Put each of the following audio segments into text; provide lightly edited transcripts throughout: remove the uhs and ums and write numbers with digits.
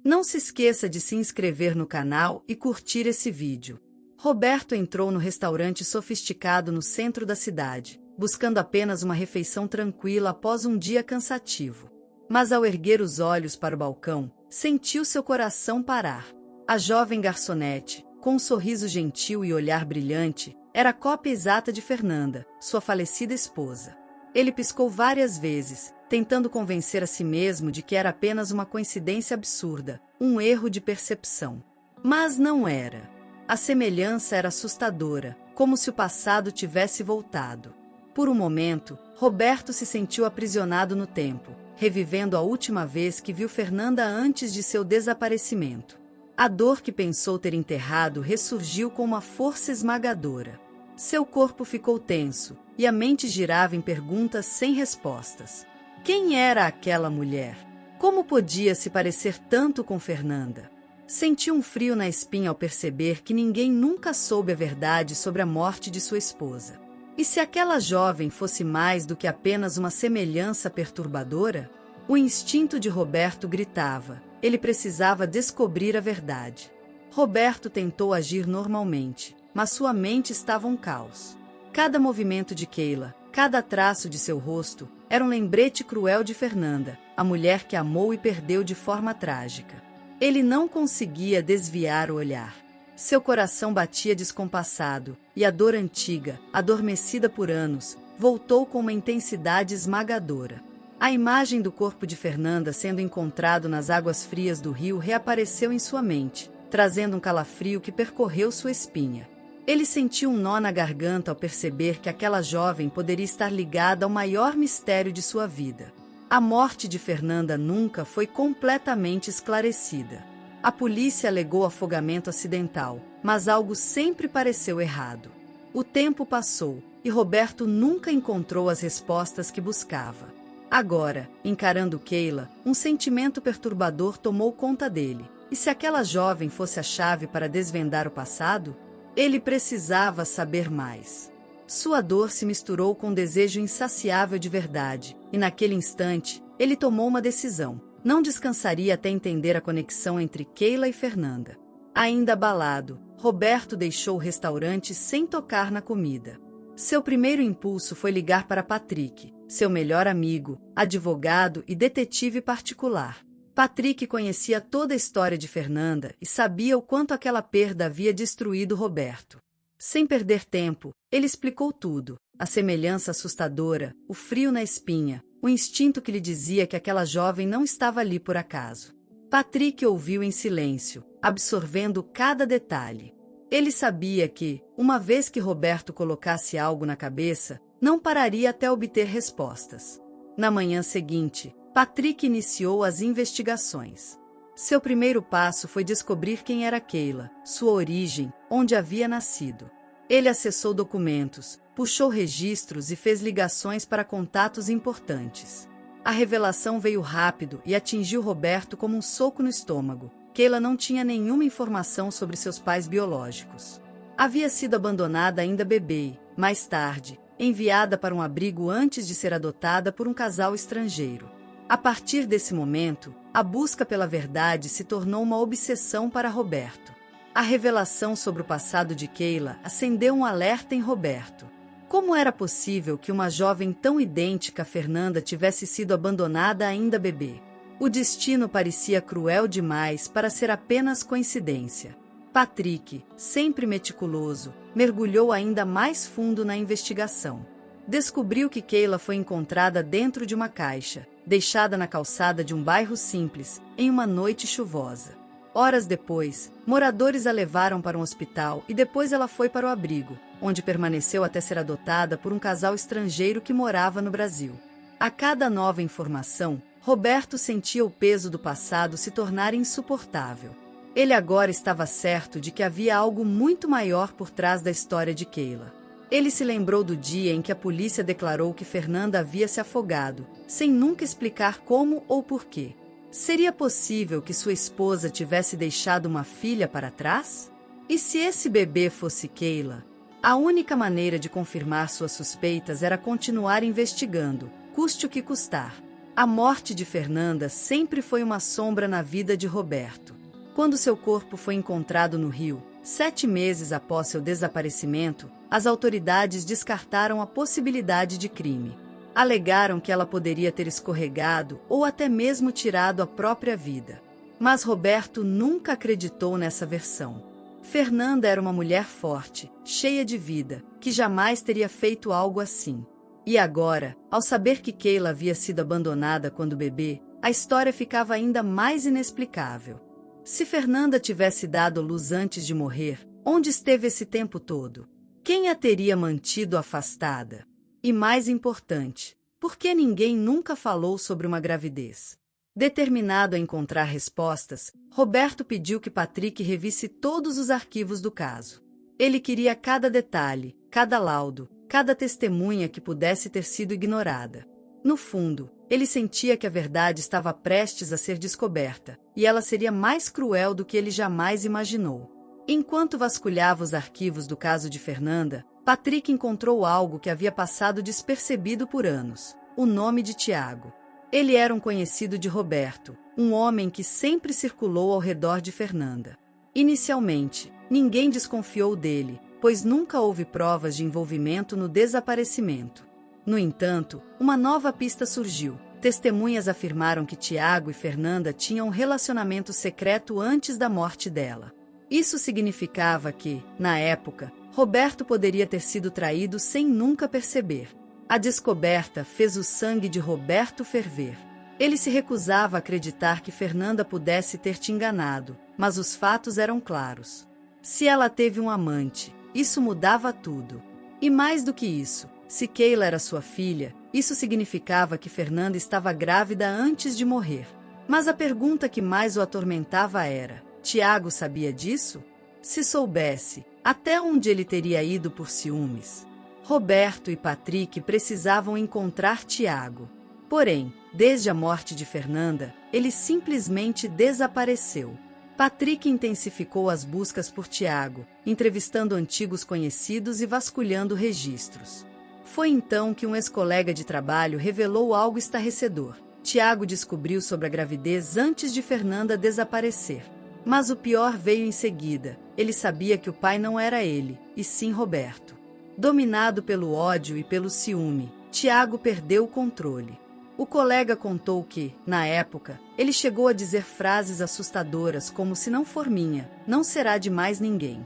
Não se esqueça de se inscrever no canal e curtir esse vídeo. Roberto entrou no restaurante sofisticado no centro da cidade, buscando apenas uma refeição tranquila após um dia cansativo. Mas ao erguer os olhos para o balcão, sentiu seu coração parar. A jovem garçonete, com um sorriso gentil e olhar brilhante, era a cópia exata de Fernanda, sua falecida esposa. Ele piscou várias vezes, tentando convencer a si mesmo de que era apenas uma coincidência absurda, um erro de percepção. Mas não era. A semelhança era assustadora, como se o passado tivesse voltado. Por um momento, Roberto se sentiu aprisionado no tempo, revivendo a última vez que viu Fernanda antes de seu desaparecimento. A dor que pensou ter enterrado ressurgiu com uma força esmagadora. Seu corpo ficou tenso, e a mente girava em perguntas sem respostas. Quem era aquela mulher? Como podia se parecer tanto com Fernanda? Sentiu um frio na espinha ao perceber que ninguém nunca soube a verdade sobre a morte de sua esposa. E se aquela jovem fosse mais do que apenas uma semelhança perturbadora? O instinto de Roberto gritava. Ele precisava descobrir a verdade. Roberto tentou agir normalmente, mas sua mente estava um caos. Cada movimento de Keila, cada traço de seu rosto, era um lembrete cruel de Fernanda, a mulher que amou e perdeu de forma trágica. Ele não conseguia desviar o olhar. Seu coração batia descompassado, e a dor antiga, adormecida por anos, voltou com uma intensidade esmagadora. A imagem do corpo de Fernanda sendo encontrado nas águas frias do rio reapareceu em sua mente, trazendo um calafrio que percorreu sua espinha. Ele sentiu um nó na garganta ao perceber que aquela jovem poderia estar ligada ao maior mistério de sua vida. A morte de Fernanda nunca foi completamente esclarecida. A polícia alegou afogamento acidental, mas algo sempre pareceu errado. O tempo passou, e Roberto nunca encontrou as respostas que buscava. Agora, encarando Keila, um sentimento perturbador tomou conta dele. E se aquela jovem fosse a chave para desvendar o passado? Ele precisava saber mais. Sua dor se misturou com um desejo insaciável de verdade, e naquele instante, ele tomou uma decisão. Não descansaria até entender a conexão entre Keila e Fernanda. Ainda abalado, Roberto deixou o restaurante sem tocar na comida. Seu primeiro impulso foi ligar para Patrick, seu melhor amigo, advogado e detetive particular. Patrick conhecia toda a história de Fernanda e sabia o quanto aquela perda havia destruído Roberto. Sem perder tempo, ele explicou tudo, a semelhança assustadora, o frio na espinha, o instinto que lhe dizia que aquela jovem não estava ali por acaso. Patrick ouviu em silêncio, absorvendo cada detalhe. Ele sabia que, uma vez que Roberto colocasse algo na cabeça, não pararia até obter respostas. Na manhã seguinte, Patrick iniciou as investigações. Seu primeiro passo foi descobrir quem era Keila, sua origem, onde havia nascido. Ele acessou documentos, puxou registros e fez ligações para contatos importantes. A revelação veio rápido e atingiu Roberto como um soco no estômago. Keila não tinha nenhuma informação sobre seus pais biológicos. Havia sido abandonada ainda bebê e, mais tarde, enviada para um abrigo antes de ser adotada por um casal estrangeiro. A partir desse momento, a busca pela verdade se tornou uma obsessão para Roberto. A revelação sobre o passado de Keila acendeu um alerta em Roberto. Como era possível que uma jovem tão idêntica a Fernanda tivesse sido abandonada ainda bebê? O destino parecia cruel demais para ser apenas coincidência. Patrick, sempre meticuloso, mergulhou ainda mais fundo na investigação. Descobriu que Keila foi encontrada dentro de uma caixa, deixada na calçada de um bairro simples, em uma noite chuvosa. Horas depois, moradores a levaram para um hospital e depois ela foi para o abrigo, onde permaneceu até ser adotada por um casal estrangeiro que morava no Brasil. A cada nova informação, Roberto sentia o peso do passado se tornar insuportável. Ele agora estava certo de que havia algo muito maior por trás da história de Keila. Ele se lembrou do dia em que a polícia declarou que Fernanda havia se afogado, sem nunca explicar como ou porquê. Seria possível que sua esposa tivesse deixado uma filha para trás? E se esse bebê fosse Keila? A única maneira de confirmar suas suspeitas era continuar investigando, custe o que custar. A morte de Fernanda sempre foi uma sombra na vida de Roberto. Quando seu corpo foi encontrado no rio, 7 meses após seu desaparecimento, as autoridades descartaram a possibilidade de crime. Alegaram que ela poderia ter escorregado ou até mesmo tirado a própria vida. Mas Roberto nunca acreditou nessa versão. Fernanda era uma mulher forte, cheia de vida, que jamais teria feito algo assim. E agora, ao saber que Keila havia sido abandonada quando bebê, a história ficava ainda mais inexplicável. Se Fernanda tivesse dado luz antes de morrer, onde esteve esse tempo todo? Quem a teria mantido afastada? E mais importante, por que ninguém nunca falou sobre uma gravidez? Determinado a encontrar respostas, Roberto pediu que Patrick revisse todos os arquivos do caso. Ele queria cada detalhe, cada laudo, cada testemunha que pudesse ter sido ignorada. No fundo, ele sentia que a verdade estava prestes a ser descoberta, e ela seria mais cruel do que ele jamais imaginou. Enquanto vasculhava os arquivos do caso de Fernanda, Patrick encontrou algo que havia passado despercebido por anos: o nome de Tiago. Ele era um conhecido de Roberto, um homem que sempre circulou ao redor de Fernanda. Inicialmente, ninguém desconfiou dele, pois nunca houve provas de envolvimento no desaparecimento. No entanto, uma nova pista surgiu. Testemunhas afirmaram que Tiago e Fernanda tinham um relacionamento secreto antes da morte dela. Isso significava que, na época, Roberto poderia ter sido traído sem nunca perceber. A descoberta fez o sangue de Roberto ferver. Ele se recusava a acreditar que Fernanda pudesse ter te enganado, mas os fatos eram claros. Se ela teve um amante, isso mudava tudo. E mais do que isso, se Keila era sua filha, isso significava que Fernanda estava grávida antes de morrer. Mas a pergunta que mais o atormentava era: Tiago sabia disso? Se soubesse, até onde ele teria ido por ciúmes? Roberto e Patrick precisavam encontrar Tiago. Porém, desde a morte de Fernanda, ele simplesmente desapareceu. Patrick intensificou as buscas por Tiago, entrevistando antigos conhecidos e vasculhando registros. Foi então que um ex-colega de trabalho revelou algo estarrecedor. Tiago descobriu sobre a gravidez antes de Fernanda desaparecer. Mas o pior veio em seguida. Ele sabia que o pai não era ele, e sim Roberto. Dominado pelo ódio e pelo ciúme, Tiago perdeu o controle. O colega contou que, na época, ele chegou a dizer frases assustadoras como: se não for minha, não será de mais ninguém.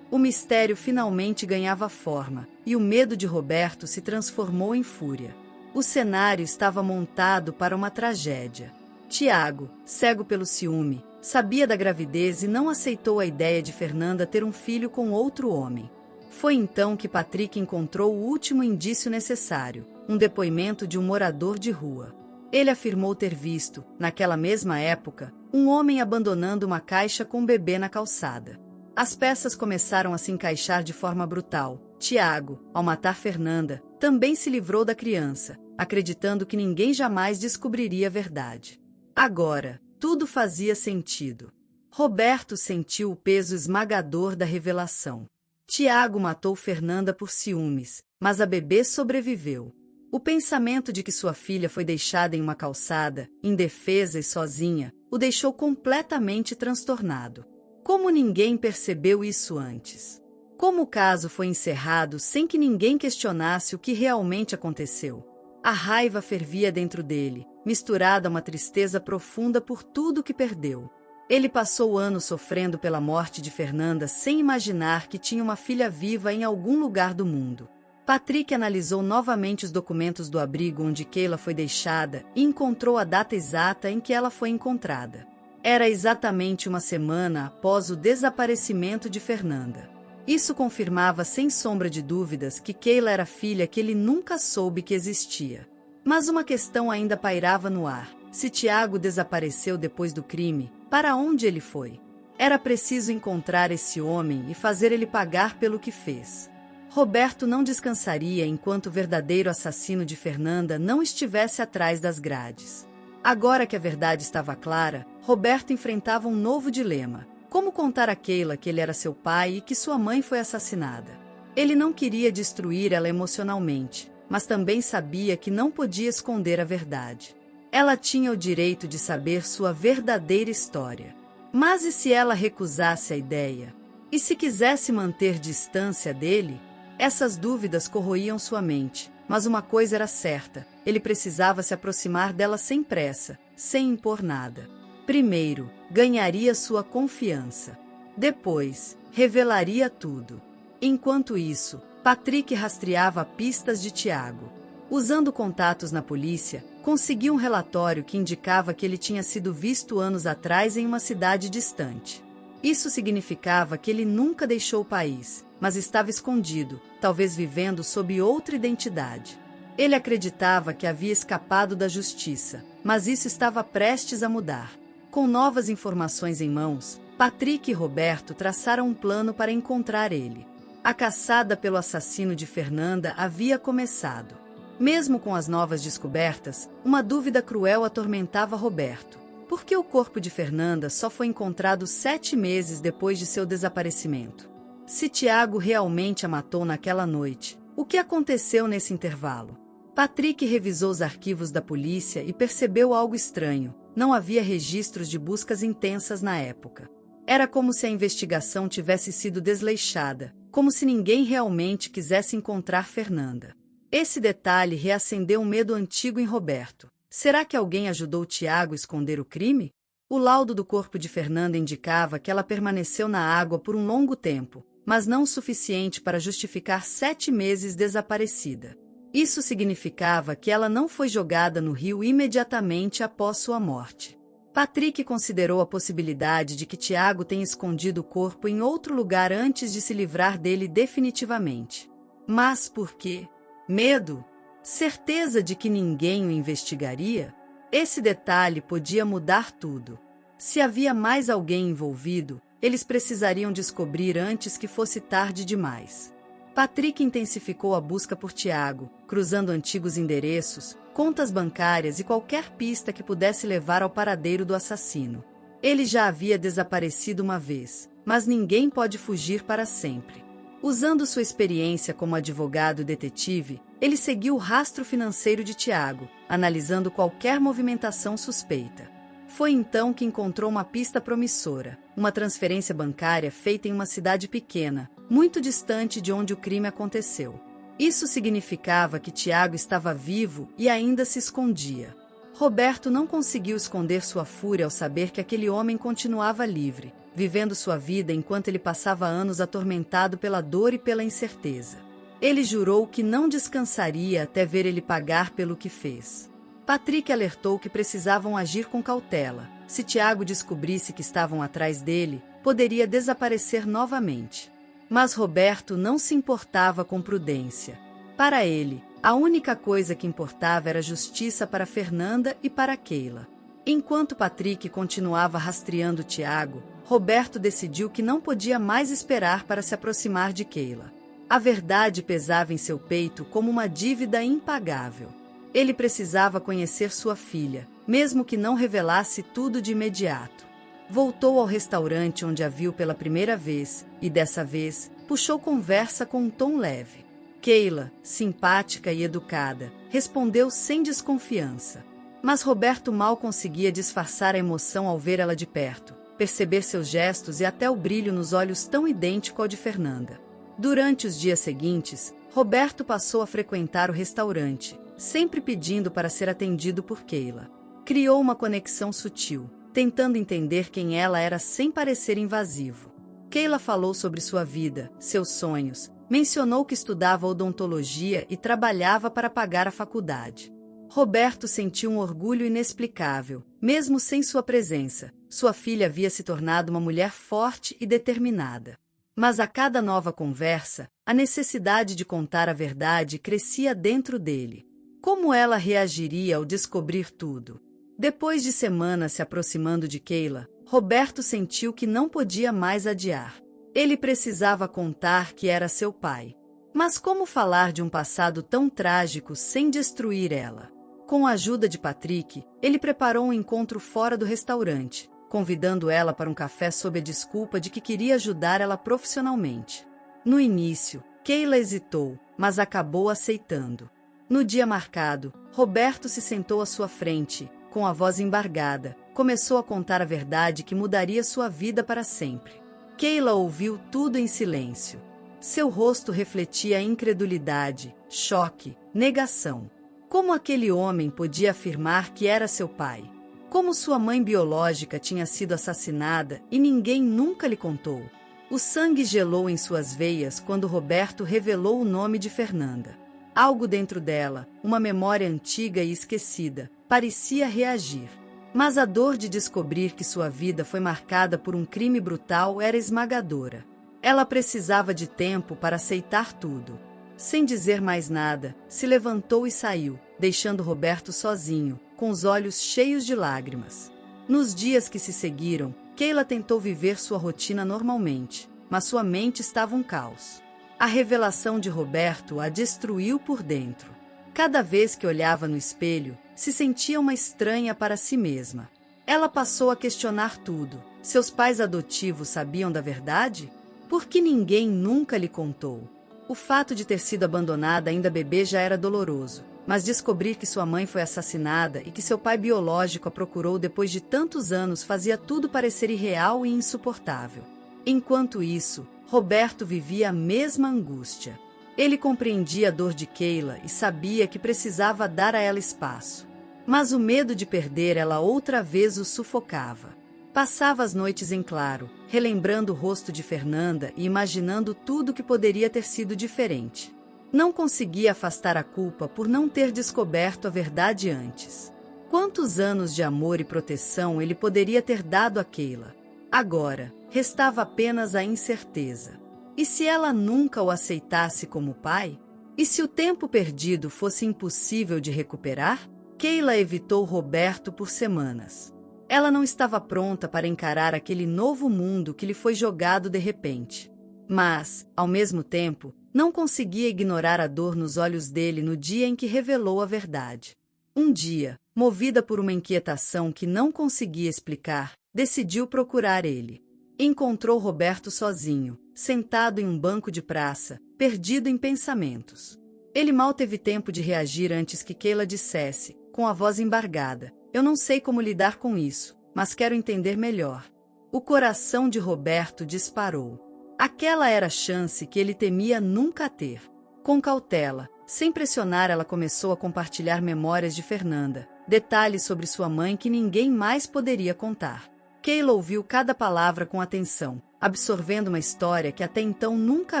O mistério finalmente ganhava forma, e o medo de Roberto se transformou em fúria. O cenário estava montado para uma tragédia. Tiago, cego pelo ciúme, sabia da gravidez e não aceitou a ideia de Fernanda ter um filho com outro homem. Foi então que Patrick encontrou o último indício necessário, um depoimento de um morador de rua. Ele afirmou ter visto, naquela mesma época, um homem abandonando uma caixa com um bebê na calçada. As peças começaram a se encaixar de forma brutal. Tiago, ao matar Fernanda, também se livrou da criança, acreditando que ninguém jamais descobriria a verdade. Agora, tudo fazia sentido. Roberto sentiu o peso esmagador da revelação. Tiago matou Fernanda por ciúmes, mas a bebê sobreviveu. O pensamento de que sua filha foi deixada em uma calçada, indefesa e sozinha, o deixou completamente transtornado. Como ninguém percebeu isso antes? Como o caso foi encerrado sem que ninguém questionasse o que realmente aconteceu? A raiva fervia dentro dele, misturada a uma tristeza profunda por tudo que perdeu. Ele passou anos sofrendo pela morte de Fernanda sem imaginar que tinha uma filha viva em algum lugar do mundo. Patrick analisou novamente os documentos do abrigo onde Keila foi deixada e encontrou a data exata em que ela foi encontrada. Era exatamente uma semana após o desaparecimento de Fernanda. Isso confirmava sem sombra de dúvidas que Keila era a filha que ele nunca soube que existia. Mas uma questão ainda pairava no ar. Se Tiago desapareceu depois do crime, para onde ele foi? Era preciso encontrar esse homem e fazer ele pagar pelo que fez. Roberto não descansaria enquanto o verdadeiro assassino de Fernanda não estivesse atrás das grades. Agora que a verdade estava clara, Roberto enfrentava um novo dilema. Como contar a Keila que ele era seu pai e que sua mãe foi assassinada? Ele não queria destruir ela emocionalmente, mas também sabia que não podia esconder a verdade. Ela tinha o direito de saber sua verdadeira história. Mas e se ela recusasse a ideia? E se quisesse manter distância dele? Essas dúvidas corroíam sua mente, mas uma coisa era certa: ele precisava se aproximar dela sem pressa, sem impor nada. Primeiro, ganharia sua confiança. Depois, revelaria tudo. Enquanto isso, Patrick rastreava pistas de Tiago. Usando contatos na polícia, conseguiu um relatório que indicava que ele tinha sido visto anos atrás em uma cidade distante. Isso significava que ele nunca deixou o país, mas estava escondido, talvez vivendo sob outra identidade. Ele acreditava que havia escapado da justiça, mas isso estava prestes a mudar. Com novas informações em mãos, Patrick e Roberto traçaram um plano para encontrar ele. A caçada pelo assassino de Fernanda havia começado. Mesmo com as novas descobertas, uma dúvida cruel atormentava Roberto. Por que o corpo de Fernanda só foi encontrado 7 meses depois de seu desaparecimento? Se Tiago realmente a matou naquela noite, o que aconteceu nesse intervalo? Patrick revisou os arquivos da polícia e percebeu algo estranho: não havia registros de buscas intensas na época. Era como se a investigação tivesse sido desleixada, como se ninguém realmente quisesse encontrar Fernanda. Esse detalhe reacendeu um medo antigo em Roberto. Será que alguém ajudou Tiago a esconder o crime? O laudo do corpo de Fernanda indicava que ela permaneceu na água por um longo tempo, mas não o suficiente para justificar 7 meses desaparecida. Isso significava que ela não foi jogada no rio imediatamente após sua morte. Patrick considerou a possibilidade de que Tiago tenha escondido o corpo em outro lugar antes de se livrar dele definitivamente. Mas por quê? Medo? Certeza de que ninguém o investigaria? Esse detalhe podia mudar tudo. Se havia mais alguém envolvido, eles precisariam descobrir antes que fosse tarde demais. Patrick intensificou a busca por Tiago, cruzando antigos endereços, contas bancárias e qualquer pista que pudesse levar ao paradeiro do assassino. Ele já havia desaparecido uma vez, mas ninguém pode fugir para sempre. Usando sua experiência como advogado e detetive, ele seguiu o rastro financeiro de Tiago, analisando qualquer movimentação suspeita. Foi então que encontrou uma pista promissora: uma transferência bancária feita em uma cidade pequena, muito distante de onde o crime aconteceu. Isso significava que Tiago estava vivo e ainda se escondia. Roberto não conseguiu esconder sua fúria ao saber que aquele homem continuava livre, vivendo sua vida enquanto ele passava anos atormentado pela dor e pela incerteza. Ele jurou que não descansaria até ver ele pagar pelo que fez. Patrick alertou que precisavam agir com cautela. Se Tiago descobrisse que estavam atrás dele, poderia desaparecer novamente. Mas Roberto não se importava com prudência. Para ele, a única coisa que importava era justiça para Fernanda e para Keila. Enquanto Patrick continuava rastreando Tiago, Roberto decidiu que não podia mais esperar para se aproximar de Keila. A verdade pesava em seu peito como uma dívida impagável. Ele precisava conhecer sua filha, mesmo que não revelasse tudo de imediato. Voltou ao restaurante onde a viu pela primeira vez, e dessa vez, puxou conversa com um tom leve. Keila, simpática e educada, respondeu sem desconfiança. Mas Roberto mal conseguia disfarçar a emoção ao ver ela de perto, perceber seus gestos e até o brilho nos olhos tão idêntico ao de Fernanda. Durante os dias seguintes, Roberto passou a frequentar o restaurante, sempre pedindo para ser atendido por Keila. Criou uma conexão sutil, tentando entender quem ela era sem parecer invasivo. Keila falou sobre sua vida, seus sonhos, mencionou que estudava odontologia e trabalhava para pagar a faculdade. Roberto sentiu um orgulho inexplicável, mesmo sem sua presença. Sua filha havia se tornado uma mulher forte e determinada. Mas a cada nova conversa, a necessidade de contar a verdade crescia dentro dele. Como ela reagiria ao descobrir tudo? Depois de semanas se aproximando de Keila, Roberto sentiu que não podia mais adiar. Ele precisava contar que era seu pai. Mas como falar de um passado tão trágico sem destruir ela? Com a ajuda de Patrick, ele preparou um encontro fora do restaurante, convidando ela para um café sob a desculpa de que queria ajudar ela profissionalmente. No início, Keila hesitou, mas acabou aceitando. No dia marcado, Roberto se sentou à sua frente, com a voz embargada, começou a contar a verdade que mudaria sua vida para sempre. Kayla ouviu tudo em silêncio. Seu rosto refletia incredulidade, choque, negação. Como aquele homem podia afirmar que era seu pai? Como sua mãe biológica tinha sido assassinada e ninguém nunca lhe contou? O sangue gelou em suas veias quando Roberto revelou o nome de Fernanda. Algo dentro dela, uma memória antiga e esquecida, parecia reagir. Mas a dor de descobrir que sua vida foi marcada por um crime brutal era esmagadora. Ela precisava de tempo para aceitar tudo. Sem dizer mais nada, se levantou e saiu, deixando Roberto sozinho, com os olhos cheios de lágrimas. Nos dias que se seguiram, Kayla tentou viver sua rotina normalmente, mas sua mente estava um caos. A revelação de Roberto a destruiu por dentro. Cada vez que olhava no espelho, se sentia uma estranha para si mesma. Ela passou a questionar tudo. Seus pais adotivos sabiam da verdade? Por que ninguém nunca lhe contou? O fato de ter sido abandonada ainda bebê já era doloroso, mas descobrir que sua mãe foi assassinada e que seu pai biológico a procurou depois de tantos anos fazia tudo parecer irreal e insuportável. Enquanto isso, Roberto vivia a mesma angústia. Ele compreendia a dor de Kayla e sabia que precisava dar a ela espaço. Mas o medo de perder ela outra vez o sufocava. Passava as noites em claro, relembrando o rosto de Fernanda e imaginando tudo que poderia ter sido diferente. Não conseguia afastar a culpa por não ter descoberto a verdade antes. Quantos anos de amor e proteção ele poderia ter dado a Kayla? Agora, restava apenas a incerteza. E se ela nunca o aceitasse como pai? E se o tempo perdido fosse impossível de recuperar? Kayla evitou Roberto por semanas. Ela não estava pronta para encarar aquele novo mundo que lhe foi jogado de repente. Mas, ao mesmo tempo, não conseguia ignorar a dor nos olhos dele no dia em que revelou a verdade. Um dia, movida por uma inquietação que não conseguia explicar, decidiu procurar ele. Encontrou Roberto sozinho, sentado em um banco de praça, perdido em pensamentos. Ele mal teve tempo de reagir antes que Kayla dissesse, com a voz embargada: "Eu não sei como lidar com isso, mas quero entender melhor." O coração de Roberto disparou. Aquela era a chance que ele temia nunca ter. Com cautela, sem pressionar, ela começou a compartilhar memórias de Fernanda, detalhes sobre sua mãe que ninguém mais poderia contar. Kayla ouviu cada palavra com atenção, absorvendo uma história que até então nunca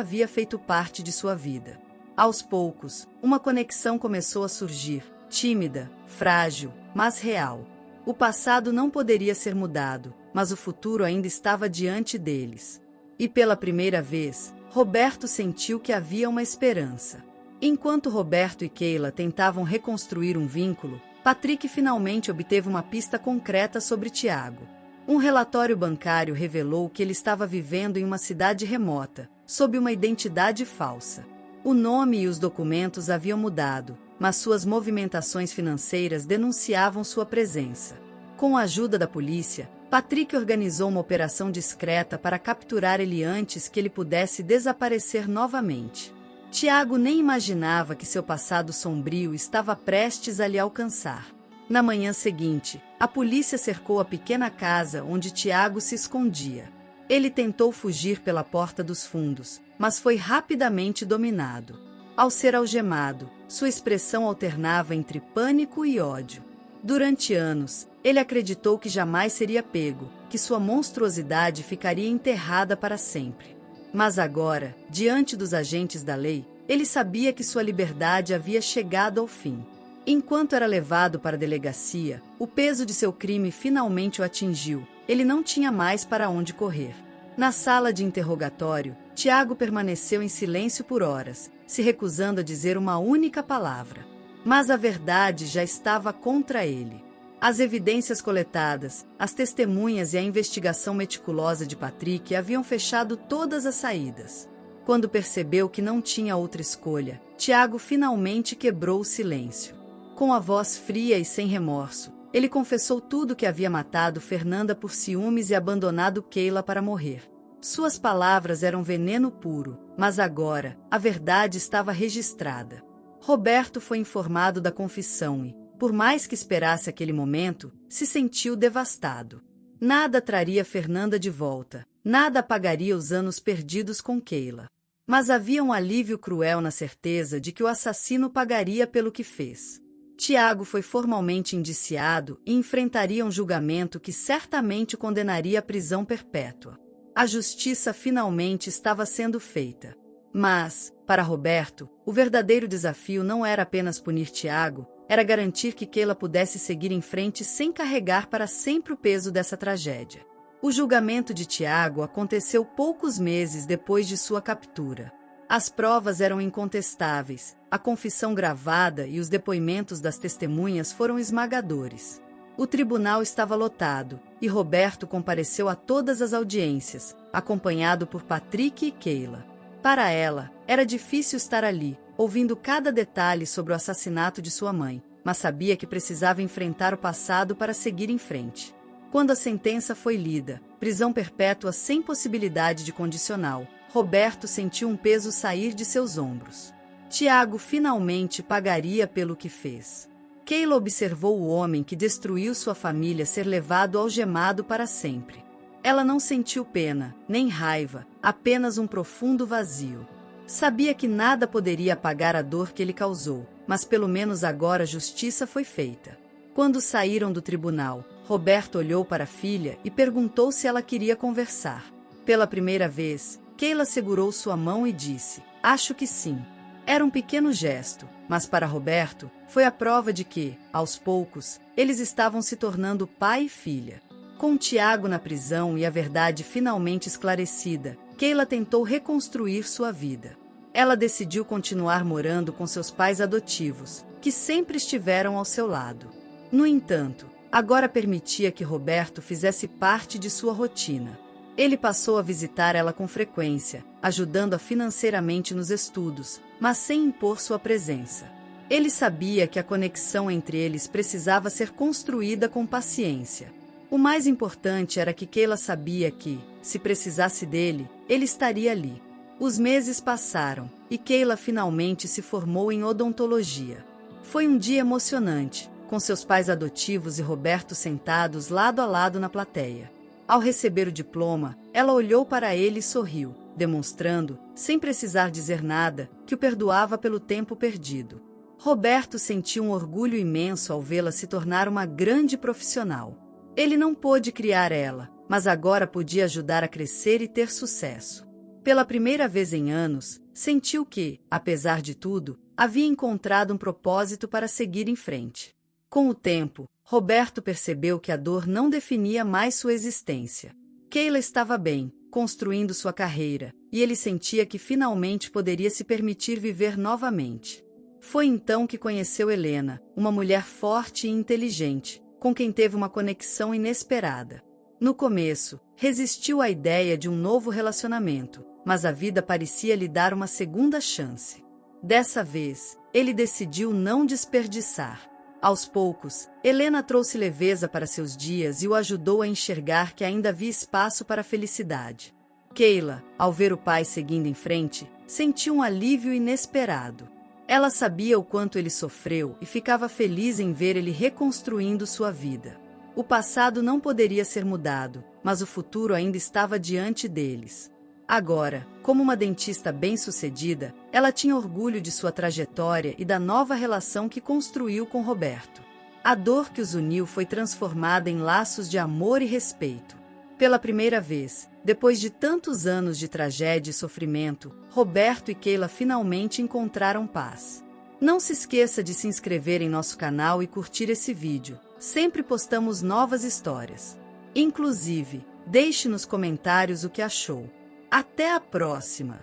havia feito parte de sua vida. Aos poucos, uma conexão começou a surgir, tímida, frágil, mas real. O passado não poderia ser mudado, mas o futuro ainda estava diante deles. E pela primeira vez, Roberto sentiu que havia uma esperança. Enquanto Roberto e Kayla tentavam reconstruir um vínculo, Patrick finalmente obteve uma pista concreta sobre Tiago. Um relatório bancário revelou que ele estava vivendo em uma cidade remota, sob uma identidade falsa. O nome e os documentos haviam mudado, mas suas movimentações financeiras denunciavam sua presença. Com a ajuda da polícia, Patrick organizou uma operação discreta para capturar ele antes que ele pudesse desaparecer novamente. Tiago nem imaginava que seu passado sombrio estava prestes a lhe alcançar. Na manhã seguinte, a polícia cercou a pequena casa onde Tiago se escondia. Ele tentou fugir pela porta dos fundos, mas foi rapidamente dominado. Ao ser algemado, sua expressão alternava entre pânico e ódio. Durante anos, ele acreditou que jamais seria pego, que sua monstruosidade ficaria enterrada para sempre. Mas agora, diante dos agentes da lei, ele sabia que sua liberdade havia chegado ao fim. Enquanto era levado para a delegacia, o peso de seu crime finalmente o atingiu. Ele não tinha mais para onde correr. Na sala de interrogatório, Tiago permaneceu em silêncio por horas, se recusando a dizer uma única palavra. Mas a verdade já estava contra ele. As evidências coletadas, as testemunhas e a investigação meticulosa de Patrick haviam fechado todas as saídas. Quando percebeu que não tinha outra escolha, Tiago finalmente quebrou o silêncio. Com a voz fria e sem remorso, ele confessou tudo que havia matado Fernanda por ciúmes e abandonado Kayla para morrer. Suas palavras eram veneno puro, mas agora, a verdade estava registrada. Roberto foi informado da confissão e, por mais que esperasse aquele momento, se sentiu devastado. Nada traria Fernanda de volta, nada apagaria os anos perdidos com Keila. Mas havia um alívio cruel na certeza de que o assassino pagaria pelo que fez. Tiago foi formalmente indiciado e enfrentaria um julgamento que certamente condenaria à prisão perpétua. A justiça finalmente estava sendo feita. Mas, para Roberto, o verdadeiro desafio não era apenas punir Tiago, era garantir que Keila pudesse seguir em frente sem carregar para sempre o peso dessa tragédia. O julgamento de Tiago aconteceu poucos meses depois de sua captura. As provas eram incontestáveis, a confissão gravada e os depoimentos das testemunhas foram esmagadores. O tribunal estava lotado, e Roberto compareceu a todas as audiências, acompanhado por Patrick e Keila. Para ela, era difícil estar ali, ouvindo cada detalhe sobre o assassinato de sua mãe, mas sabia que precisava enfrentar o passado para seguir em frente. Quando a sentença foi lida, prisão perpétua sem possibilidade de condicional, Roberto sentiu um peso sair de seus ombros. Tiago finalmente pagaria pelo que fez. Keila observou o homem que destruiu sua família ser levado algemado para sempre. Ela não sentiu pena, nem raiva, apenas um profundo vazio. Sabia que nada poderia apagar a dor que ele causou, mas pelo menos agora a justiça foi feita. Quando saíram do tribunal, Roberto olhou para a filha e perguntou se ela queria conversar. Pela primeira vez, Keila segurou sua mão e disse: "Acho que sim." Era um pequeno gesto, mas para Roberto, foi a prova de que, aos poucos, eles estavam se tornando pai e filha. Com Tiago na prisão e a verdade finalmente esclarecida, Keila tentou reconstruir sua vida. Ela decidiu continuar morando com seus pais adotivos, que sempre estiveram ao seu lado. No entanto, agora permitia que Roberto fizesse parte de sua rotina. Ele passou a visitar ela com frequência, ajudando-a financeiramente nos estudos, mas sem impor sua presença. Ele sabia que a conexão entre eles precisava ser construída com paciência. O mais importante era que Keila sabia que, se precisasse dele, ele estaria ali. Os meses passaram, e Keila finalmente se formou em odontologia. Foi um dia emocionante, com seus pais adotivos e Roberto sentados lado a lado na plateia. Ao receber o diploma, ela olhou para ele e sorriu, demonstrando, sem precisar dizer nada, que o perdoava pelo tempo perdido. Roberto sentiu um orgulho imenso ao vê-la se tornar uma grande profissional. Ele não pôde criar ela, mas agora podia ajudar a crescer e ter sucesso. Pela primeira vez em anos, sentiu que, apesar de tudo, havia encontrado um propósito para seguir em frente. Com o tempo, Roberto percebeu que a dor não definia mais sua existência. Keila estava bem, construindo sua carreira, e ele sentia que finalmente poderia se permitir viver novamente. Foi então que conheceu Helena, uma mulher forte e inteligente, com quem teve uma conexão inesperada. No começo, resistiu à ideia de um novo relacionamento, mas a vida parecia lhe dar uma segunda chance. Dessa vez, ele decidiu não desperdiçar. Aos poucos, Helena trouxe leveza para seus dias e o ajudou a enxergar que ainda havia espaço para a felicidade. Keila, ao ver o pai seguindo em frente, sentiu um alívio inesperado. Ela sabia o quanto ele sofreu e ficava feliz em ver ele reconstruindo sua vida. O passado não poderia ser mudado, mas o futuro ainda estava diante deles. Agora, como uma dentista bem-sucedida, ela tinha orgulho de sua trajetória e da nova relação que construiu com Roberto. A dor que os uniu foi transformada em laços de amor e respeito. Pela primeira vez, depois de tantos anos de tragédia e sofrimento, Roberto e Keila finalmente encontraram paz. Não se esqueça de se inscrever em nosso canal e curtir esse vídeo. Sempre postamos novas histórias. Inclusive, deixe nos comentários o que achou. Até a próxima!